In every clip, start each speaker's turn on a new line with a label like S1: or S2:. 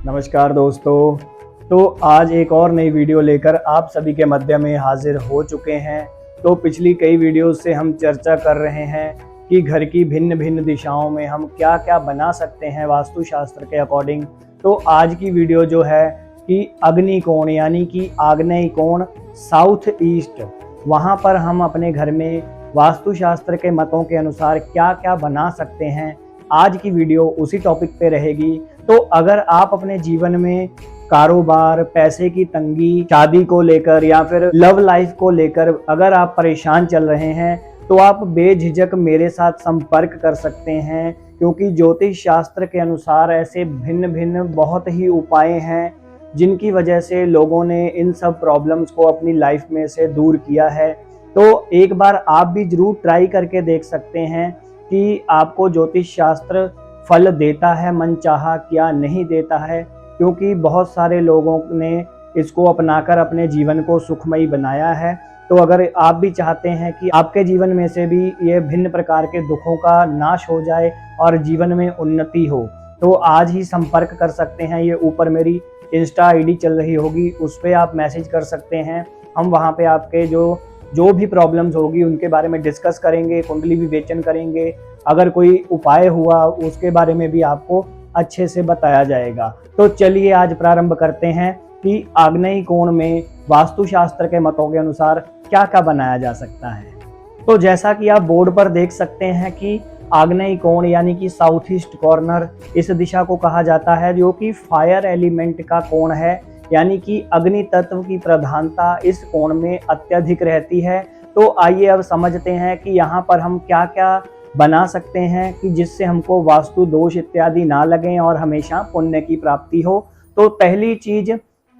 S1: नमस्कार दोस्तों। तो आज एक और नई वीडियो लेकर आप सभी के मध्य में हाजिर हो चुके हैं। तो पिछली कई वीडियोस से हम चर्चा कर रहे हैं कि घर की भिन्न भिन्न दिशाओं में हम क्या क्या बना सकते हैं वास्तुशास्त्र के अकॉर्डिंग। तो आज की वीडियो जो है कि अग्नि कोण यानी कि आग्नेय कोण साउथ ईस्ट, वहाँ पर हम अपने घर में वास्तुशास्त्र के मतों के अनुसार क्या क्या बना सकते हैं। आज की वीडियो उसी टॉपिक पे रहेगी। तो अगर आप अपने जीवन में कारोबार, पैसे की तंगी, शादी को लेकर या फिर लव लाइफ को लेकर अगर आप परेशान चल रहे हैं तो आप बेझिझक मेरे साथ संपर्क कर सकते हैं, क्योंकि ज्योतिष शास्त्र के अनुसार ऐसे भिन्न भिन्न बहुत ही उपाय हैं जिनकी वजह से लोगों ने इन सब प्रॉब्लम्स को अपनी लाइफ में से दूर किया है। तो एक बार आप भी जरूर ट्राई करके देख सकते हैं कि आपको ज्योतिष शास्त्र फल देता है मनचाहा क्या नहीं देता है, क्योंकि बहुत सारे लोगों ने इसको अपनाकर अपने जीवन को सुखमयी बनाया है। तो अगर आप भी चाहते हैं कि आपके जीवन में से भी ये भिन्न प्रकार के दुखों का नाश हो जाए और जीवन में उन्नति हो, तो आज ही संपर्क कर सकते हैं। ये ऊपर मेरी इंस्टा आईडी चल रही होगी, उस पर आप मैसेज कर सकते हैं। हम वहाँ पे आपके जो भी प्रॉब्लम्स होगी उनके बारे में डिस्कस करेंगे, कुंडली विवेचन करेंगे। अगर कोई उपाय हुआ उसके बारे में भी आपको अच्छे से बताया जाएगा। तो चलिए आज प्रारंभ करते हैं कि आग्नेय कोण में वास्तुशास्त्र के मतों के अनुसार क्या क्या बनाया जा सकता है। तो जैसा कि आप बोर्ड पर देख सकते हैं कि आग्नेय कोण यानी कि साउथ ईस्ट कॉर्नर इस दिशा को कहा जाता है, जो कि फायर एलिमेंट का कोण है, यानी कि अग्नि तत्व की प्रधानता इस कोण में अत्यधिक रहती है। तो आइए अब समझते हैं कि यहाँ पर हम क्या क्या बना सकते हैं कि जिससे हमको वास्तु दोष इत्यादि ना लगें और हमेशा पुण्य की प्राप्ति हो। तो पहली चीज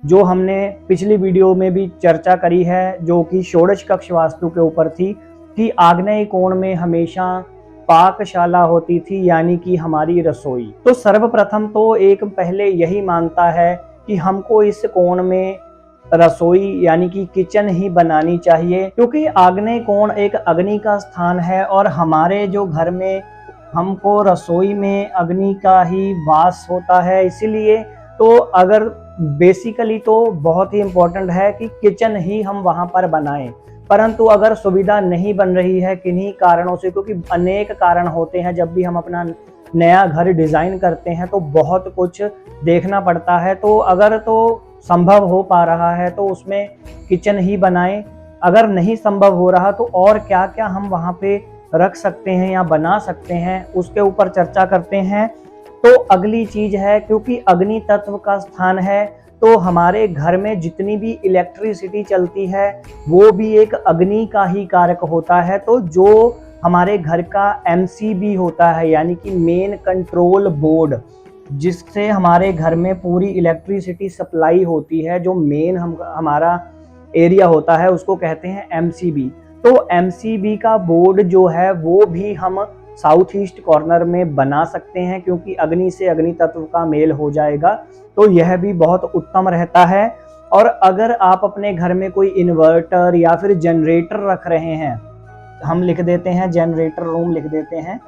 S1: जो हमने पिछली वीडियो में भी चर्चा करी है, जो कि षोडश कक्ष वास्तु के ऊपर थी, कि आग्नेय कोण में हमेशा पाकशाला होती थी, यानी कि हमारी रसोई। तो सर्वप्रथम तो एक पहले यही मानता है कि हमको इस कोण में रसोई यानी कि किचन ही बनानी चाहिए, क्योंकि आग्नेय कोण एक अग्नि का स्थान है और हमारे जो घर में हमको रसोई में अग्नि का ही वास होता है। इसीलिए तो अगर बेसिकली तो बहुत ही इम्पोर्टेंट है कि किचन ही हम वहां पर बनाएं। परंतु अगर सुविधा नहीं बन रही है किन्हीं कारणों से, क्योंकि अनेक कारण होते हैं, जब भी हम अपना नया घर डिजाइन करते हैं तो बहुत कुछ देखना पड़ता है। तो अगर तो संभव हो पा रहा है तो उसमें किचन ही बनाएं। अगर नहीं संभव हो रहा तो और क्या क्या हम वहां पे रख सकते हैं या बना सकते हैं, उसके ऊपर चर्चा करते हैं। तो अगली चीज है, क्योंकि अग्नि तत्व का स्थान है तो हमारे घर में जितनी भी इलेक्ट्रिसिटी चलती है वो भी एक अग्नि का ही कारक होता है। तो जो हमारे घर का MCB होता है, यानी कि मेन कंट्रोल बोर्ड, जिससे हमारे घर में पूरी इलेक्ट्रिसिटी सप्लाई होती है, जो मेन हमारा एरिया होता है उसको कहते हैं MCB। तो MCB का बोर्ड जो है वो भी हम साउथ ईस्ट कॉर्नर में बना सकते हैं, क्योंकि अग्नि से अग्नि तत्व का मेल हो जाएगा। तो यह भी बहुत उत्तम रहता है। और अगर आप अपने घर में कोई इन्वर्टर या फिर जनरेटर रख रहे हैं, हम लिख देते हैं जनरेटर रूम लिख देते हैं,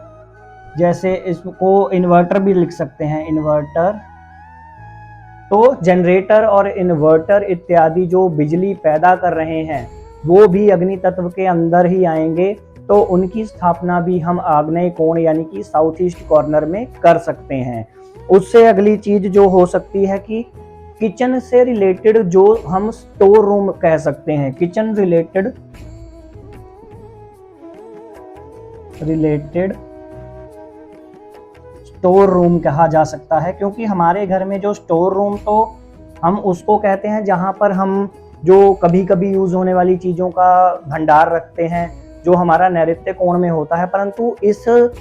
S1: जैसे इसको इन्वर्टर भी लिख सकते हैं, इन्वर्टर। तो जनरेटर और इन्वर्टर इत्यादि जो बिजली पैदा कर रहे हैं वो भी अग्नि तत्व के अंदर ही आएंगे। तो उनकी स्थापना भी हम आग्नेय कोण यानी कि साउथ ईस्ट कॉर्नर में कर सकते हैं। उससे अगली चीज जो हो सकती है कि किचन से रिलेटेड जो हम स्टोर रूम कह सकते हैं, किचन रिलेटेड स्टोर रूम कहा जा सकता है, क्योंकि हमारे घर में जो स्टोर रूम तो हम उसको कहते हैं जहां पर हम जो कभी कभी यूज होने वाली चीजों का भंडार रखते हैं, जो हमारा नैऋत्य कोण में होता है। परंतु इस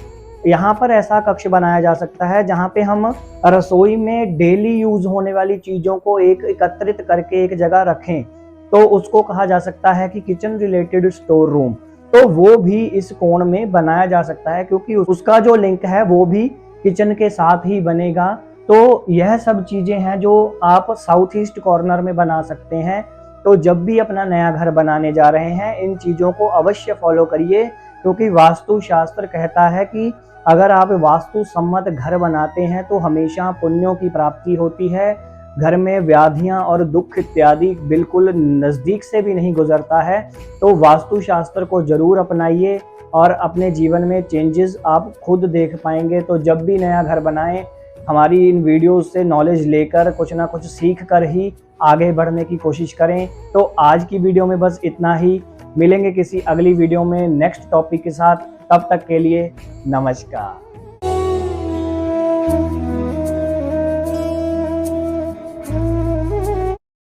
S1: यहाँ पर ऐसा कक्ष बनाया जा सकता है जहाँ पे हम रसोई में डेली यूज होने वाली चीजों को एकत्रित करके एक जगह रखें, तो उसको कहा जा सकता है कि किचन रिलेटेड स्टोर रूम। तो वो भी इस कोण में बनाया जा सकता है, क्योंकि उसका जो लिंक है वो भी किचन के साथ ही बनेगा। तो यह सब चीजें हैं जो आप साउथ ईस्ट कॉर्नर में बना सकते हैं। तो जब भी अपना नया घर बनाने जा रहे हैं इन चीजों को अवश्य फॉलो करिए, क्योंकि वास्तु शास्त्र कहता है कि अगर आप वास्तु सम्मत घर बनाते हैं तो हमेशा पुण्यों की प्राप्ति होती है। घर में व्याधियां और दुख इत्यादि बिल्कुल नज़दीक से भी नहीं गुजरता है। तो वास्तु शास्त्र को जरूर अपनाइए और अपने जीवन में चेंजेस आप खुद देख पाएंगे। तो जब भी नया घर बनाएं, हमारी इन वीडियोस से नॉलेज लेकर कुछ ना कुछ सीख कर ही आगे बढ़ने की कोशिश करें। तो आज की वीडियो में बस इतना ही। मिलेंगे किसी अगली वीडियो में नेक्स्ट टॉपिक के साथ। तब तक के लिए नमस्कार।